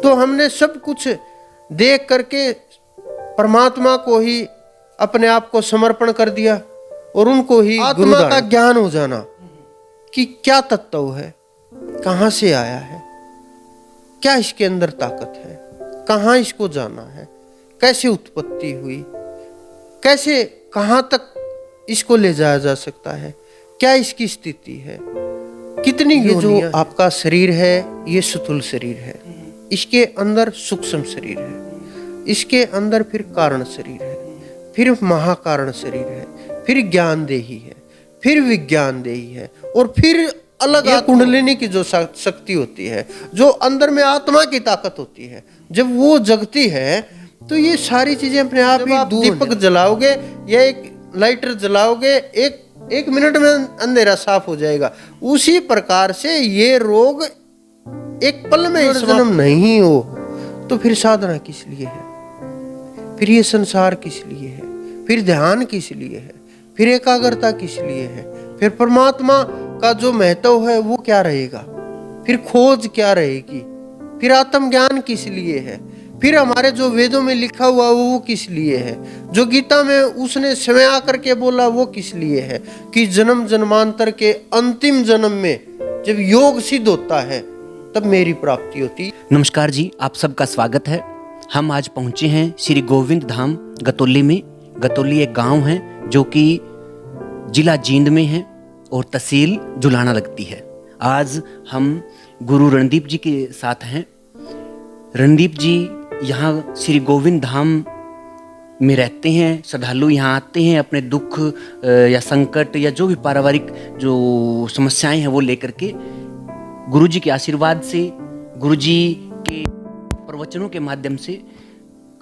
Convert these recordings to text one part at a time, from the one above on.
तो हमने सब कुछ देख करके परमात्मा को ही अपने आप को समर्पण कर दिया और उनको ही आत्मा का ज्ञान हो जाना कि क्या तत्व है, कहाँ से आया है, क्या इसके अंदर ताकत है, कहाँ इसको जाना है, कैसे उत्पत्ति हुई, कैसे कहाँ तक इसको ले जाया जा सकता है, क्या इसकी स्थिति है, कितनी ये जो आपका शरीर है ये स्थूल शरीर है, इसके अंदर सूक्ष्म शरीर है, इसके अंदर फिर कारण शरीर है, फिर महाकारण शरीर है, फिर ज्ञान देही है, फिर विज्ञान देही है, और फिर अलग कुंडलिनी की जो शक्ति होती है, जो अंदर में आत्मा की ताकत होती है, जब वो जगती है तो ये सारी चीजें अपने आप ही दीपक जलाओगे या एक लाइटर जलाओगे, एक मिनट में अंधेरा साफ हो जाएगा। उसी प्रकार से ये रोग एक पल में जन्म नहीं हो तो फिर साधना किस लिए है, फिर ये संसार किस लिए है, फिर ध्यान किस लिए है, फिर एकाग्रता किस लिए है, फिर परमात्मा का जो महत्व है वो क्या रहेगा, फिर खोज क्या रहेगी, फिर आत्मज्ञान किस लिए है, फिर हमारे जो वेदों में लिखा हुआ वो किस लिए है, जो गीता में उसने समय आकर के बोला वो किस लिए है, कि जन्म जन्मांतर के अंतिम जन्म में जब योग सिद्ध होता है तब मेरी प्राप्ति होती। नमस्कार जी, आप सबका स्वागत है। हम आज पहुंचे हैं श्री गोविंद धाम गतौली में। गतौली एक गांव है जो कि जिला जींद में है और तहसील जुलाना लगती है। आज हम गुरु रणदीप जी के साथ हैं। रणदीप जी यहाँ श्री गोविंद धाम में रहते हैं। श्रद्धालु यहाँ आते हैं अपने दुख या संकट या जो भी पारिवारिक जो समस्याएं हैं वो लेकर के गुरु जी के आशीर्वाद से, गुरु जी के प्रवचनों के माध्यम से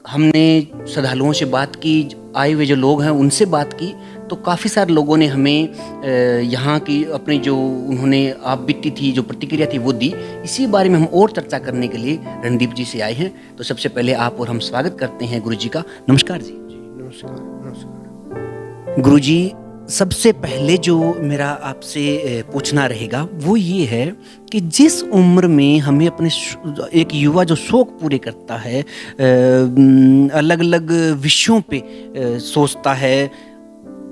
हमने श्रद्धालुओं से बात की, आए हुए जो लोग हैं उनसे बात की, तो काफ़ी सारे लोगों ने हमें यहाँ की अपनी जो उन्होंने आप बीती थी जो प्रतिक्रिया थी वो दी। इसी बारे में हम और चर्चा करने के लिए रणदीप जी से आए हैं। तो सबसे पहले आप और हम स्वागत करते हैं गुरु जी का। नमस्कार जी। नमस्कार। नमस्कार गुरु जी, सबसे पहले जो मेरा आपसे पूछना रहेगा वो ये है कि जिस उम्र में हमें अपने एक युवा जो शौक पूरे करता है, अलग अलग विषयों पे सोचता है,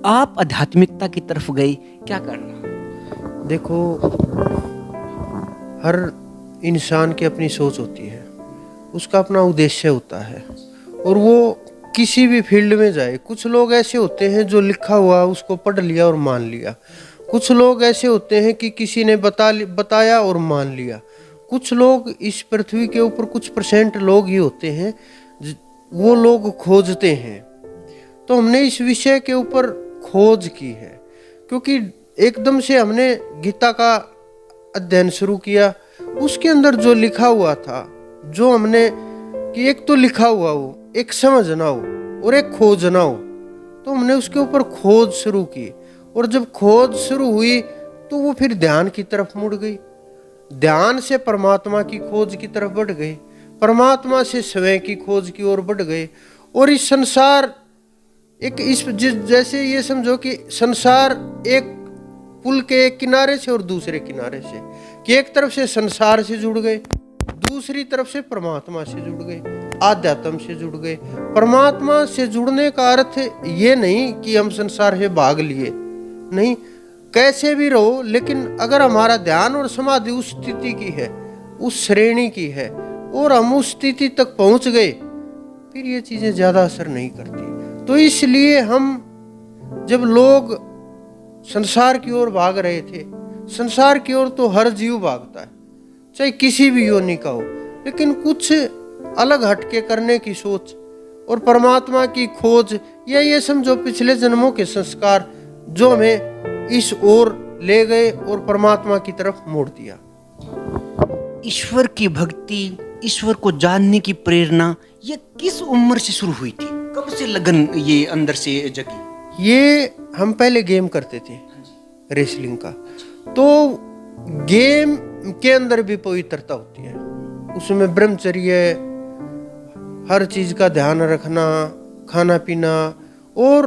आप आध्यात्मिकता की तरफ गए, क्या करना? देखो, हर इंसान की अपनी सोच होती है, उसका अपना उद्देश्य होता है और वो किसी भी फील्ड में जाए। कुछ लोग ऐसे होते हैं जो लिखा हुआ उसको पढ़ लिया और मान लिया, कुछ लोग ऐसे होते हैं कि किसी ने बताया और मान लिया, कुछ लोग इस पृथ्वी के ऊपर कुछ % लोग ही होते हैं वो लोग खोजते हैं। तो हमने इस विषय के ऊपर खोज की है, क्योंकि एकदम से हमने गीता का अध्ययन शुरू किया, उसके अंदर जो लिखा हुआ था, जो हमने कि एक तो लिखा हुआ हो, एक समझना हो और एक खोजना हो, तो हमने उसके ऊपर खोज शुरू की। और जब खोज शुरू हुई तो वो फिर ध्यान की तरफ मुड़ गई, ध्यान से परमात्मा की खोज की तरफ बढ़ गए, परमात्मा से स्वयं की खोज की ओर बढ़ गए। और इस संसार एक जैसे ये समझो कि संसार एक पुल के एक किनारे से और दूसरे किनारे से, कि एक तरफ से संसार से जुड़ गए, दूसरी तरफ से परमात्मा से जुड़ गए, आध्यात्म से जुड़ गए। परमात्मा से जुड़ने का अर्थ ये नहीं कि हम संसार से भाग लिए, नहीं, कैसे भी रहो, लेकिन अगर हमारा ध्यान और समाधि उस स्थिति की है, उस श्रेणी की है और हम उस स्थिति तक पहुंच गए, फिर ये चीजें ज्यादा असर नहीं करती। तो इसलिए हम जब लोग संसार की ओर भाग रहे थे, संसार की ओर तो हर जीव भागता है, चाहे किसी भी योनि का हो, लेकिन कुछ अलग हटके करने की सोच और परमात्मा की खोज, या ये समझो पिछले जन्मों के संस्कार जो हमें इस ओर ले गए और परमात्मा की तरफ मोड़ दिया। ईश्वर की भक्ति, ईश्वर को जानने की प्रेरणा ये किस उम्र से शुरू हुई थी? कब से लगन ये अंदर से जगी? ये हम पहले गेम करते थे रेसलिंग का, तो गेम के अंदर भी पवित्रता होती है, उसमें ब्रह्मचर्य, हर चीज का ध्यान रखना, खाना पीना, और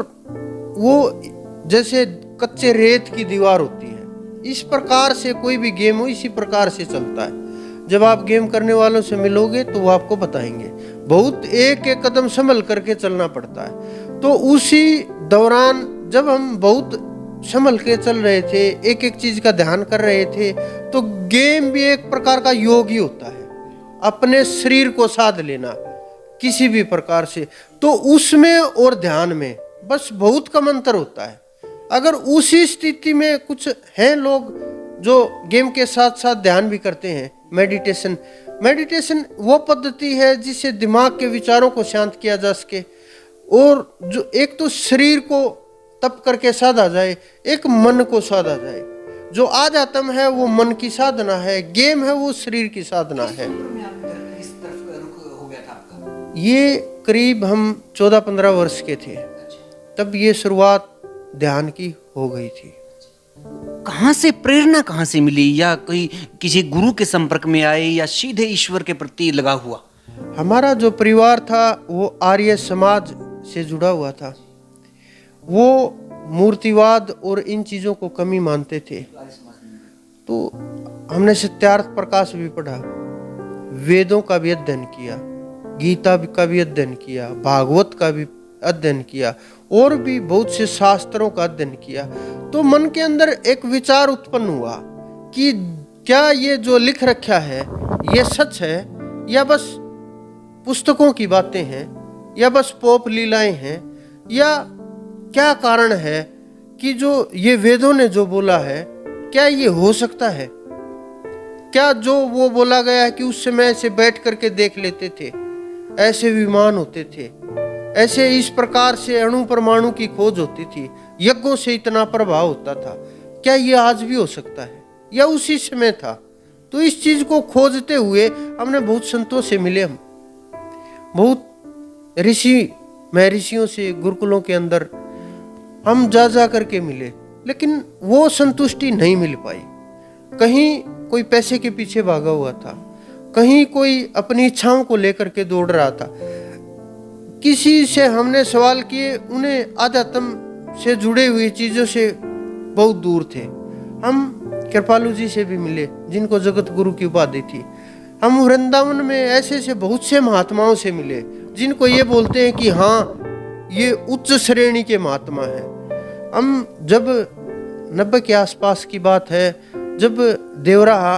वो जैसे कच्चे रेत की दीवार होती है, इस प्रकार से कोई भी गेम हो इसी प्रकार से चलता है। जब आप गेम करने वालों से मिलोगे तो वो आपको बताएंगे। बहुत एक एक कदम संभल करके चलना पड़ता है। तो उसी दौरान जब हम बहुत संभल के चल रहे थे, एक एक चीज का ध्यान कर रहे थे, तो गेम भी एक प्रकार का योग ही होता है, अपने शरीर को साध लेना किसी भी प्रकार से। तो उसमें और ध्यान में बस बहुत कम अंतर होता है। अगर उसी स्थिति में कुछ हैं लोग जो गेम के साथ साथ ध्यान भी करते हैं, मेडिटेशन वो पद्धति है जिससे दिमाग के विचारों को शांत किया जा सके, और जो एक तो शरीर को तप करके साधा जाए, एक मन को साधा जाए। जो आध्यात्म है वो मन की साधना है, गेम है वो शरीर की साधना है। ये करीब हम 14-15 वर्ष के थे, तब ये शुरुआत ध्यान की हो गई थी। कहाँ से प्रेरणा कहाँ से मिली, या कोई किसी गुरु के संपर्क में आए, या सीधे ईश्वर के प्रति लगा हुआ? हमारा जो परिवार था वो आर्य समाज से जुड़ा हुआ था। वो मूर्तिवाद और इन चीज़ों को कमी मानते थे। तो हमने सत्यार्थ प्रकाश भी पढ़ा, वेदों का भी अध्ययन किया, गीता का भी अध्ययन किया, भागवत का भी अध्ययन किया, और भी बहुत से शास्त्रों का अध्ययन किया। तो मन के अंदर एक विचार उत्पन्न हुआ कि क्या ये जो लिख रखा है ये सच है, या बस पुस्तकों की बातें हैं, या बस पोप लीलाएं हैं, या क्या कारण है कि जो ये वेदों ने जो बोला है क्या ये हो सकता है? क्या जो वो बोला गया है कि उस समय ऐसे बैठ करके देख लेते थे, ऐसे विमान होते थे, ऐसे इस प्रकार से अणु परमाणु की खोज होती थी, यज्ञों से इतना प्रभाव होता था, क्या ये आज भी हो सकता है या उसी समय था? तो इस चीज को खोजते हुए हमने बहुत संतों से मिले, हम बहुत ऋषियों से गुरुकुलों के अंदर हम जा करके मिले, लेकिन वो संतुष्टि नहीं मिल पाई। कहीं कोई पैसे के पीछे भागा हुआ था, कहीं कोई अपनी इच्छाओं को लेकर के दौड़ रहा था। किसी से हमने सवाल किए, उन्हें आध्यात्म से जुड़े हुई चीजों से बहुत दूर थे। हम कृपालु जी से भी मिले जिनको जगत गुरु की उपाधि थी। हम वृंदावन में ऐसे से बहुत से महात्माओं से मिले जिनको ये बोलते हैं कि हाँ ये उच्च श्रेणी के महात्मा हैं। हम जब 90 के आसपास की बात है, जब देवराहा,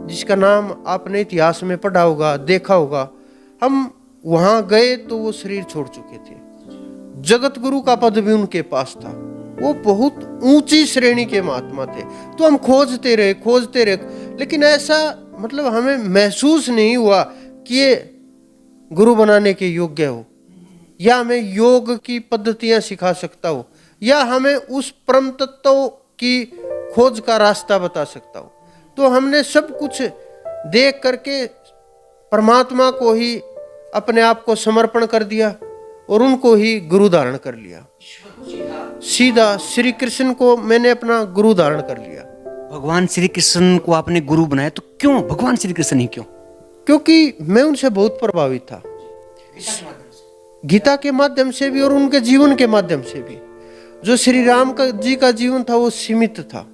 जिसका नाम आपने इतिहास में पढ़ा होगा, देखा होगा, हम वहां गए तो वो शरीर छोड़ चुके थे। जगत गुरु का पद भी उनके पास था, वो बहुत ऊंची श्रेणी के महात्मा थे। तो हम खोजते रहे, लेकिन ऐसा मतलब हमें महसूस नहीं हुआ कि ये गुरु बनाने के योग्य हो, या हमें योग की पद्धतियां सिखा सकता हो, या हमें उस परम तत्व की खोज का रास्ता बता सकता हो। तो हमने सब कुछ देख करके परमात्मा को ही अपने आप को समर्पण कर दिया और उनको ही गुरु धारण कर लिया। सीधा श्री कृष्ण को मैंने अपना गुरु धारण कर लिया। भगवान श्री कृष्ण को आपने गुरु बनाया, तो क्यों भगवान श्री कृष्ण ही क्यों? क्योंकि मैं उनसे बहुत प्रभावित था, गीता के माध्यम से भी और उनके जीवन के माध्यम से भी। जो श्री राम जी का जीवन था वो सीमित था,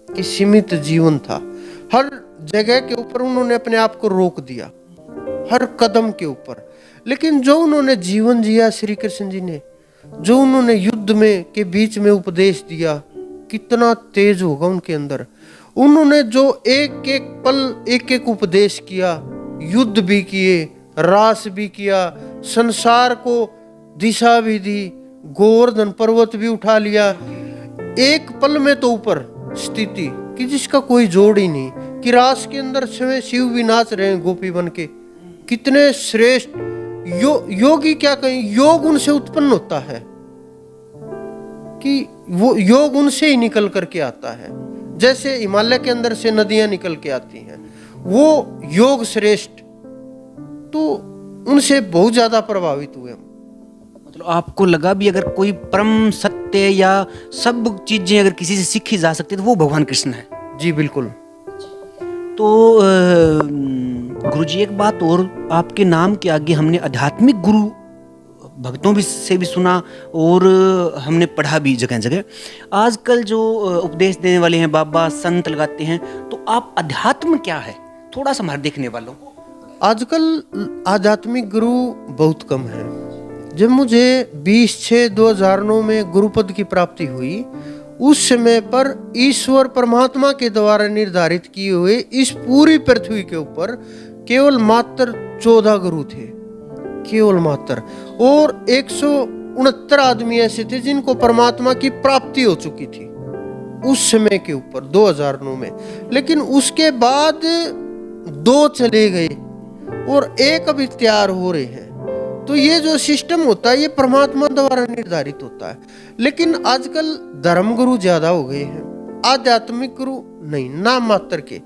कि सीमित जीवन था। हर जगह के ऊपर उन्होंने अपने आप को रोक दिया, हर कदम के ऊपर। लेकिन जो उन्होंने जीवन जिया श्री कृष्ण जी ने, जो उन्होंने युद्ध में के बीच में उपदेश दिया, कितना तेज होगा उनके अंदर। उन्होंने जो एक एक पल एक एक उपदेश किया, युद्ध भी किए, रास भी किया, संसार को दिशा भी दी, गोवर्धन पर्वत भी उठा लिया, एक पल में तो ऊपर स्थिति कि जिसका कोई जोड़ ही नहीं, कि रास के अंदर स्वयं शिव भी नाच रहे हैं गोपी बन के। कितने श्रेष्ठ योगी, क्या कहें, योग उनसे उत्पन्न होता है, कि वो योग उनसे ही निकल करके आता है। जैसे हिमालय के अंदर से नदियां निकल के आती हैं, वो योग श्रेष्ठ। तो उनसे बहुत ज्यादा प्रभावित हुए हम। मतलब आपको लगा भी अगर कोई परम सत्य या सब चीजें अगर किसी से सीखी जा सकती तो वो भगवान कृष्ण है? जी बिल्कुल। तो गुरुजी एक बात और, आपके नाम के आगे हमने आध्यात्मिक गुरु भक्तों भी से भी सुना और हमने पढ़ा भी जगह जगह। आजकल जो उपदेश देने वाले हैं, बाबा संत लगाते हैं, तो आप अध्यात्म क्या है थोड़ा सा हमारे देखने वालों को। आजकल आध्यात्मिक गुरु बहुत कम है। जब मुझे 20/6/2009 में गुरुपद की प्राप्ति हुई, उस समय पर ईश्वर परमात्मा के द्वारा निर्धारित किए हुए इस पूरी पृथ्वी के ऊपर केवल मात्र 14 गुरु थे, केवल मात्र। और 169 आदमी ऐसे थे जिनको परमात्मा की प्राप्ति हो चुकी थी उस समय के ऊपर 2009 में। लेकिन उसके बाद 2 चले गए और 1 अभी तैयार हो रहे हैं। तो ये जो सिस्टम होता है ये परमात्मा द्वारा निर्धारित होता है। लेकिन आजकल धर्म गुरु ज्यादा हो गए हैं, आध्यात्मिक गुरु नहीं, नाम मात्र के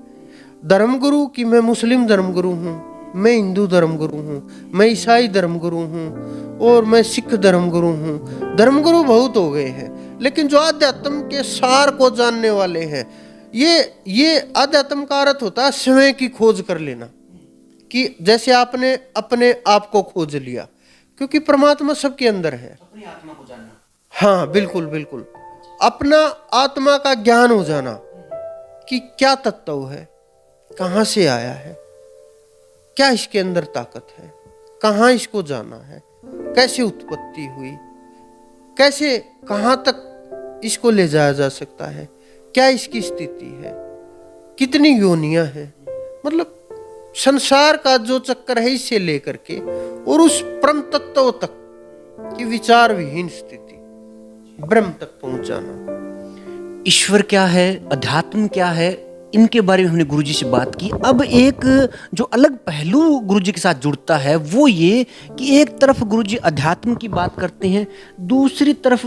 धर्म गुरु कि मैं मुस्लिम धर्म गुरु हूँ, मैं हिंदू धर्म गुरु हूँ, मैं ईसाई धर्म गुरु हूँ और मैं सिख धर्म गुरु हूँ। धर्म गुरु बहुत हो गए हैं, लेकिन जो आध्यात्म के सार को जानने वाले हैं, ये आध्यात्म का अर्थ होता है स्वयं की खोज कर लेना, कि जैसे आपने अपने आप को खोज लिया, क्योंकि परमात्मा सबके अंदर है। अपनी आत्मा को जानना। हाँ बिल्कुल बिल्कुल, अपना आत्मा का ज्ञान हो जाना कि क्या तत्व है, कहाँ से आया है, क्या इसके अंदर ताकत है, कहाँ इसको जाना है, कैसे उत्पत्ति हुई, कैसे कहाँ तक इसको ले जाया जा सकता है, क्या इसकी स्थिति है, कितनी योनियां हैं। मतलब संसार का जो चक्कर है इससे लेकर के और उस परम तत्व तक की विचार विहीन स्थिति, ब्रह्म तक पहुंच जाना। ईश्वर क्या है, अध्यात्म क्या है, इनके बारे में हमने गुरुजी से बात की। अब एक जो अलग पहलू गुरुजी के साथ जुड़ता है वो ये कि एक तरफ गुरुजी अध्यात्म की बात करते हैं, दूसरी तरफ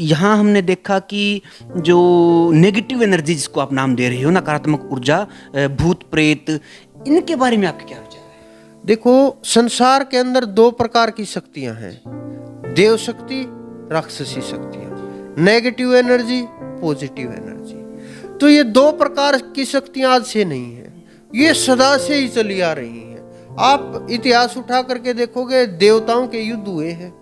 यहाँ हमने देखा कि जो नेगेटिव एनर्जी जिसको आप नाम दे रहे हो, नकारात्मक ऊर्जा, भूत प्रेत, इनके बारे में आपके क्या विचार है? देखो, संसार के अंदर 2 प्रकार की शक्तियां हैं, देव शक्ति, राक्षसी शक्तियां, नेगेटिव एनर्जी, पॉजिटिव एनर्जी। तो ये 2 प्रकार की शक्तियां आज से नहीं है, ये सदा से ही चली आ रही हैं। आप इतिहास उठा करके देखोगे, देवताओं के युद्ध हुए हैं।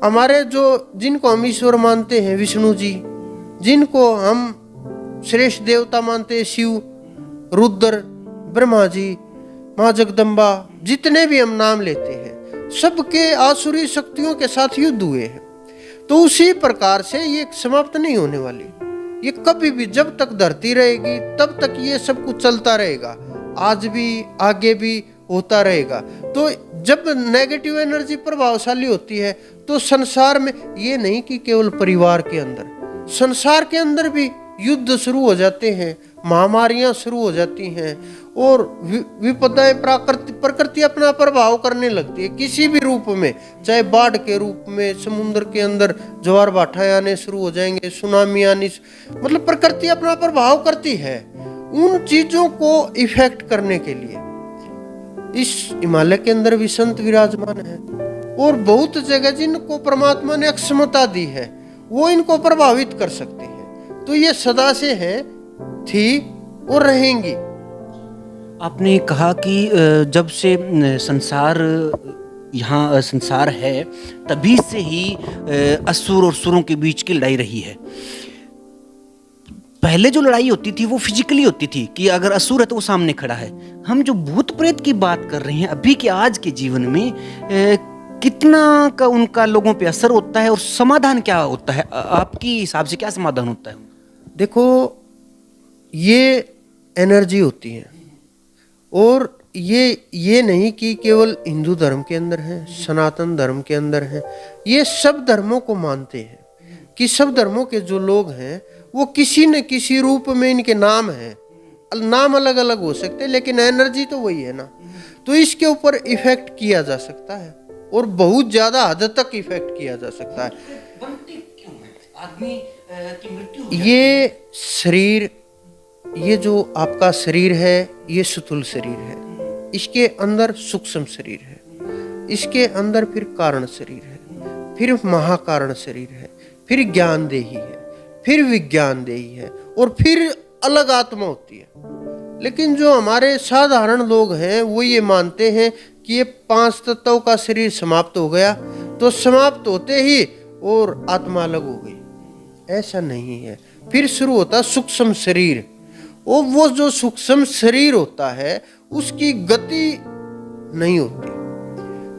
हमारे जिनको हम ईश्वर मानते हैं, विष्णु जी, जिनको हम श्रेष्ठ देवता मानते हैं, शिव, रुद्र, ब्रह्मा जी, माँ जगदम्बा, जितने भी हम नाम लेते हैं, सबके आसुरी शक्तियों के साथ युद्ध हुए हैं। तो उसी प्रकार से ये समाप्त नहीं होने वाली, ये कभी भी जब तक धरती रहेगी तब तक ये सब कुछ चलता रहेगा, आज भी आगे भी होता रहेगा। तो जब नेगेटिव एनर्जी प्रभावशाली होती है तो संसार में, ये नहीं कि केवल परिवार के अंदर, संसार के अंदर भी युद्ध शुरू हो जाते हैं, महामारियां शुरू हो जाती हैं और विपदाएं, प्रकृति अपना प्रभाव करने लगती है किसी भी रूप में, चाहे बाढ़ के रूप में, समुद्र के अंदर ज्वार भाटा आने शुरू हो जाएंगे, सुनामी आनी, मतलब प्रकृति अपना प्रभाव करती है। उन चीजों को इफेक्ट करने के लिए इस हिमालय के अंदर भी संत विराजमान है और बहुत जगह जिनको परमात्मा ने अक्षमता दी है वो इनको प्रभावित कर सकते हैं। तो ये सदा से है, थी और रहेंगी। आपने कहा कि जब से संसार यहाँ संसार है तभी से ही असुर और सुरों के बीच की लड़ाई रही है। पहले जो लड़ाई होती थी वो फिजिकली होती थी कि अगर असुर है तो वो सामने खड़ा है। हम जो भूत प्रेत की बात कर रहे हैं अभी के आज के जीवन में, कितना का उनका लोगों पे असर होता है और समाधान क्या होता है आपकी हिसाब से, क्या समाधान होता है? देखो, ये एनर्जी होती है और ये नहीं कि केवल हिंदू धर्म के अंदर है, सनातन धर्म के अंदर है, ये सब धर्मों को मानते हैं कि सब धर्मों के जो लोग हैं वो किसी न किसी रूप में, इनके नाम हैं, नाम अलग अलग हो सकते हैं लेकिन एनर्जी तो वही है ना। तो इसके ऊपर इफेक्ट किया जा सकता है और बहुत ज्यादा हद तक इफेक्ट किया जा सकता है। बनती क्यों है? आदमी की मृत्यु हो ये शरीर, ये जो आपका शरीर है ये स्थूल शरीर है, इसके अंदर सूक्ष्म शरीर है, इसके अंदर फिर कारण शरीर है, फिर महाकारण शरीर है, फिर ज्ञानदेही है, फिर विज्ञान देही है और फिर अलग आत्मा होती है। लेकिन जो हमारे साधारण लोग हैं वो ये मानते हैं कि ये 5 तत्वों का शरीर समाप्त हो गया तो समाप्त होते ही और आत्मा अलग हो गई। ऐसा नहीं है, फिर शुरू होता सूक्ष्म शरीर और वो जो सूक्ष्म शरीर होता है उसकी गति नहीं होती।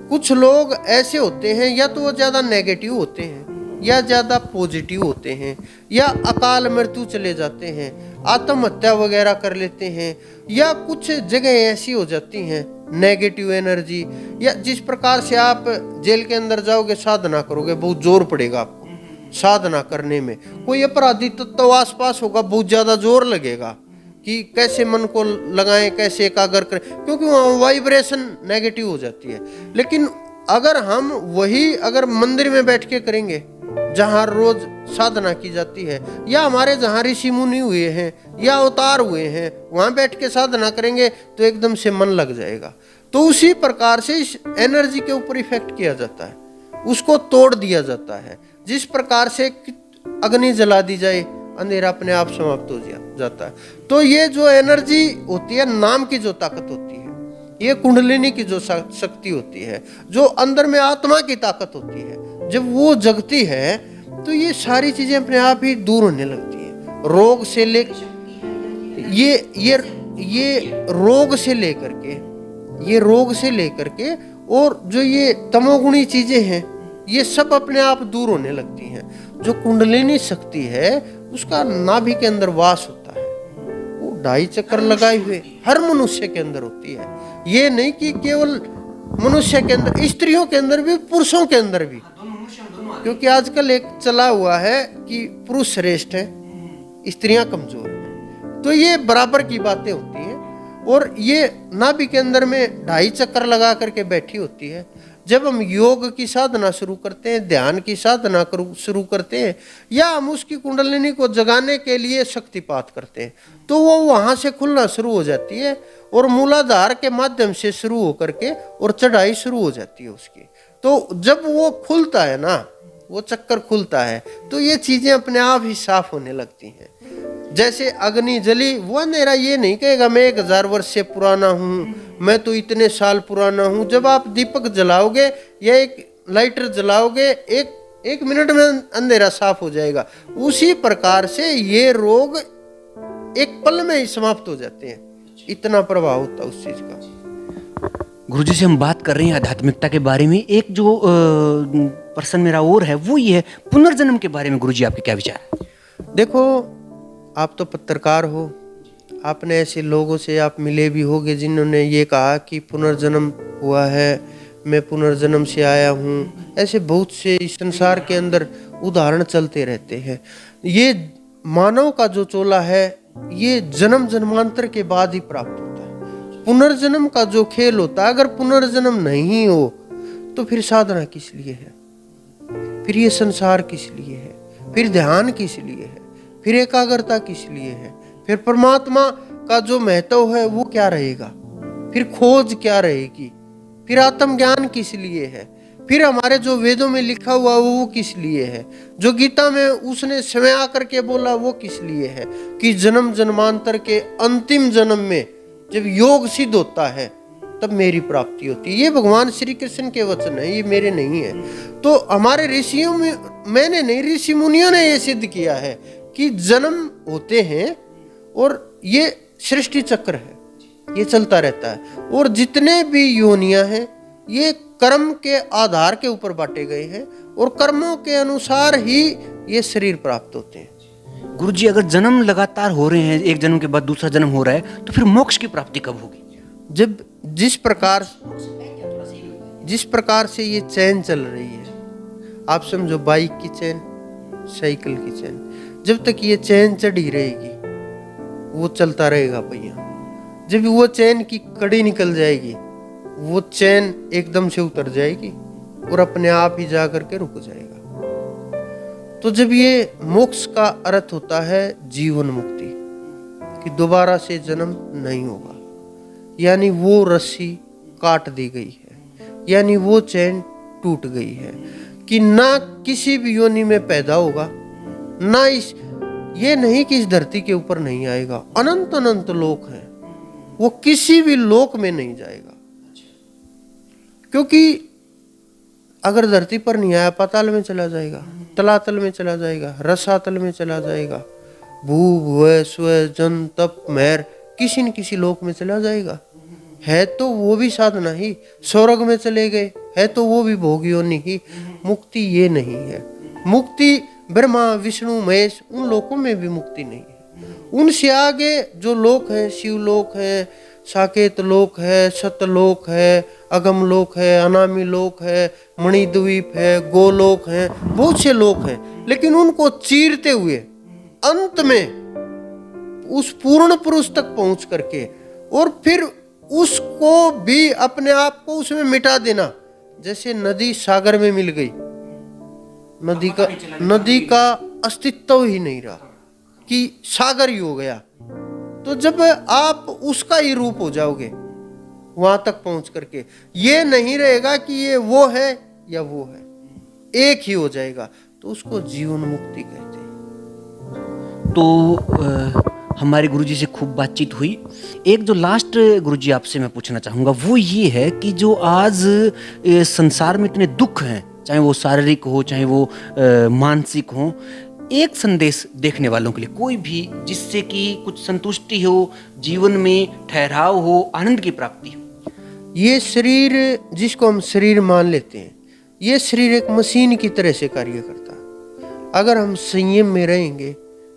कुछ लोग ऐसे होते हैं या तो वो ज़्यादा नेगेटिव होते हैं या ज़्यादा पॉजिटिव होते हैं, या अकाल मृत्यु चले जाते हैं, आत्महत्या वगैरह कर लेते हैं, या कुछ जगह ऐसी हो जाती हैं नेगेटिव एनर्जी, या जिस प्रकार से आप जेल के अंदर जाओगे साधना करोगे बहुत जोर पड़ेगा आपको साधना करने में, कोई अपराधी तो आसपास होगा बहुत ज़्यादा जोर लगेगा कि कैसे मन को लगाएं, कैसे एकाग्र करें, क्योंकि वहाँ वाइब्रेशन नेगेटिव हो जाती है। लेकिन अगर हम वही अगर मंदिर में बैठ के करेंगे जहाँ रोज साधना की जाती है, या हमारे जहाँ ऋषि मुनि हुए हैं या अवतार हुए हैं वहाँ बैठ के साधना करेंगे तो एकदम से मन लग जाएगा। तो उसी प्रकार से इस एनर्जी के ऊपर इफेक्ट किया जाता है, उसको तोड़ दिया जाता है। जिस प्रकार से अग्नि जला दी जाए अंधेरा अपने आप समाप्त हो जाता है। तो ये जो एनर्जी होती है, नाम की जो ताकत होती है, ये कुंडलिनी की जो शक्ति होती है, जो अंदर में आत्मा की ताकत होती है, जब वो जगती है तो ये सारी चीजें अपने आप ही दूर होने लगती है। रोग से ले ये रोग से लेकर के और जो ये तमोगुणी चीजें हैं ये सब अपने आप दूर होने लगती हैं। जो कुंडलिनी शक्ति है उसका नाभि के अंदर वास होता है, वो 2.5 चक्कर लगाए हुए हर मनुष्य के अंदर होती है। ये नहीं कि केवल मनुष्य के अंदर, स्त्रियों के अंदर भी, पुरुषों के अंदर भी, क्योंकि आजकल एक चला हुआ है कि पुरुष श्रेष्ठ है स्त्रियां कमजोर हैं। तो ये बराबर की बातें होती हैं और ये नाभि के अंदर में 2.5 चक्कर लगा करके बैठी होती है। जब हम योग की साधना शुरू करते हैं, ध्यान की साधना शुरू करते हैं, या हम उसकी कुंडलिनी को जगाने के लिए शक्तिपात करते हैं, तो वो वहाँ से खुलना शुरू हो जाती है और मूलाधार के माध्यम से शुरू होकर के और चढ़ाई शुरू हो जाती है उसकी। तो जब वो खुलता है ना, वो चक्कर खुलता है, तो ये चीजें अपने आप ही साफ होने लगती हैं। जैसे अग्नि जली, वो अंधेरा ये नहीं कहेगा मैं 1000 वर्ष से पुराना हूँ, मैं तो इतने साल पुराना हूँ। जब आप दीपक जलाओगे या एक लाइटर जलाओगे, एक मिनट में अंधेरा साफ हो जाएगा। उसी प्रकार से ये रोग एक पल में ही समाप्त हो जाते हैं, इतना प्रभाव होता है उस चीज का। गुरुजी से हम बात कर रहे हैं आध्यात्मिकता के बारे में। एक जो पर्सन मेरा और है वो ये है पुनर्जन्म के बारे में। गुरुजी आपके क्या विचार है? देखो, आप तो पत्रकार हो, आपने ऐसे लोगों से आप मिले भी होंगे जिन्होंने ये कहा कि पुनर्जन्म हुआ है, मैं पुनर्जन्म से आया हूँ। ऐसे बहुत से इस संसार के अंदर उदाहरण चलते रहते हैं। ये मानव का जो चोला है ये जन्म जन्मांतर के बाद ही प्राप्त होता है। पुनर्जन्म का जो खेल होता है, अगर पुनर्जन्म नहीं हो तो फिर साधना किस लिए है, फिर ये संसार किस लिए है, फिर ध्यान किस लिए है, फिर एकाग्रता किस लिए है, फिर परमात्मा का जो महत्व है वो क्या रहेगा, फिर खोज क्या रहेगी, फिर आत्मज्ञान किस लिए है, फिर हमारे जो वेदों में लिखा हुआ वो किस लिए है, जो गीता में उसने स्वयं आकर के बोला वो किस लिए है, कि जन्म जन्मांतर के अंतिम जन्म में जब योग सिद्ध होता है तब मेरी प्राप्ति होती है। ये भगवान श्री कृष्ण के वचन है, ये मेरे नहीं है। तो हमारे ऋषियों में, मैंने नहीं, ऋषि मुनियों ने ये सिद्ध किया है कि जन्म होते हैं और ये सृष्टि चक्र है, ये चलता रहता है। और जितने भी योनियां हैं ये कर्म के आधार के ऊपर बांटे गए हैं और कर्मों के अनुसार ही ये शरीर प्राप्त होते हैं। गुरुजी, अगर जन्म लगातार हो रहे हैं, एक जन्म के बाद दूसरा जन्म हो रहा है, तो फिर मोक्ष की प्राप्ति कब होगी? जब जिस प्रकार से ये चैन चल रही है, आप समझो बाइक की चैन, साइकिल की चैन, जब तक ये चैन चढ़ी रहेगी वो चलता रहेगा पहिया। जब वो चैन की कड़ी निकल जाएगी वो चैन एकदम से उतर जाएगी और अपने आप ही जा करके रुक जाएगा। तो जब ये मोक्ष का अर्थ होता है जीवन मुक्ति, कि दोबारा से जन्म नहीं होगा, यानी वो रस्सी काट दी गई है, यानी वो चैन टूट गई है, कि ना किसी भी योनि में पैदा होगा, ना इस ये नहीं कि इस धरती के ऊपर नहीं आएगा। अनंत अनंत लोक हैं, वो किसी भी लोक में नहीं जाएगा। क्योंकि अगर धरती पर नहीं आया, पाताल में चला जाएगा, तलातल में चला जाएगा, रसातल में चला जाएगा, भू भुव स्व जन तप महर किसी न किसी लोक में चला जाएगा। है तो वो भी साधना ही, स्वर्ग में चले गए है तो वो भी भोग योनि ही। मुक्ति ये नहीं है। मुक्ति ब्रह्मा विष्णु महेश उन लोकों में भी मुक्ति नहीं है। उनसे आगे जो लोक है, शिवलोक है, साकेत लोक है, सतलोक है, अगम लोक है, अनामी लोक है, मणिद्वीप है, गोलोक है, बहुत से लोक हैं। लेकिन उनको चीरते हुए अंत में उस पूर्ण पुरुष तक पहुंच करके और फिर उसको भी अपने आप को उसमें मिटा देना। जैसे नदी सागर में मिल गई, नदी का अस्तित्व ही नहीं रहा कि सागर ही हो गया। तो जब आप उसका ही रूप हो जाओगे वहां तक पहुंच करके, ये नहीं रहेगा कि ये वो है या वो है, एक ही हो जाएगा, तो उसको जीवन मुक्ति कहते हैं। तो हमारे गुरुजी से खूब बातचीत हुई। एक जो लास्ट गुरुजी आपसे मैं पूछना चाहूँगा वो ये है कि जो आज संसार में इतने दुख हैं, चाहे वो शारीरिक हो चाहे वो मानसिक हो, एक संदेश देखने वालों के लिए कोई भी जिससे कि कुछ संतुष्टि हो, जीवन में ठहराव हो, आनंद की प्राप्ति हो। ये शरीर जिसको हम शरीर मान लेते हैं, ये शरीर एक मशीन की तरह से कार्य करता है। अगर हम संयम में रहेंगे,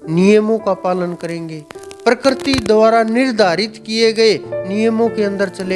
नियमों का पालन करेंगे, प्रकृति द्वारा निर्धारित किए गए नियमों के अंदर चलेंगे,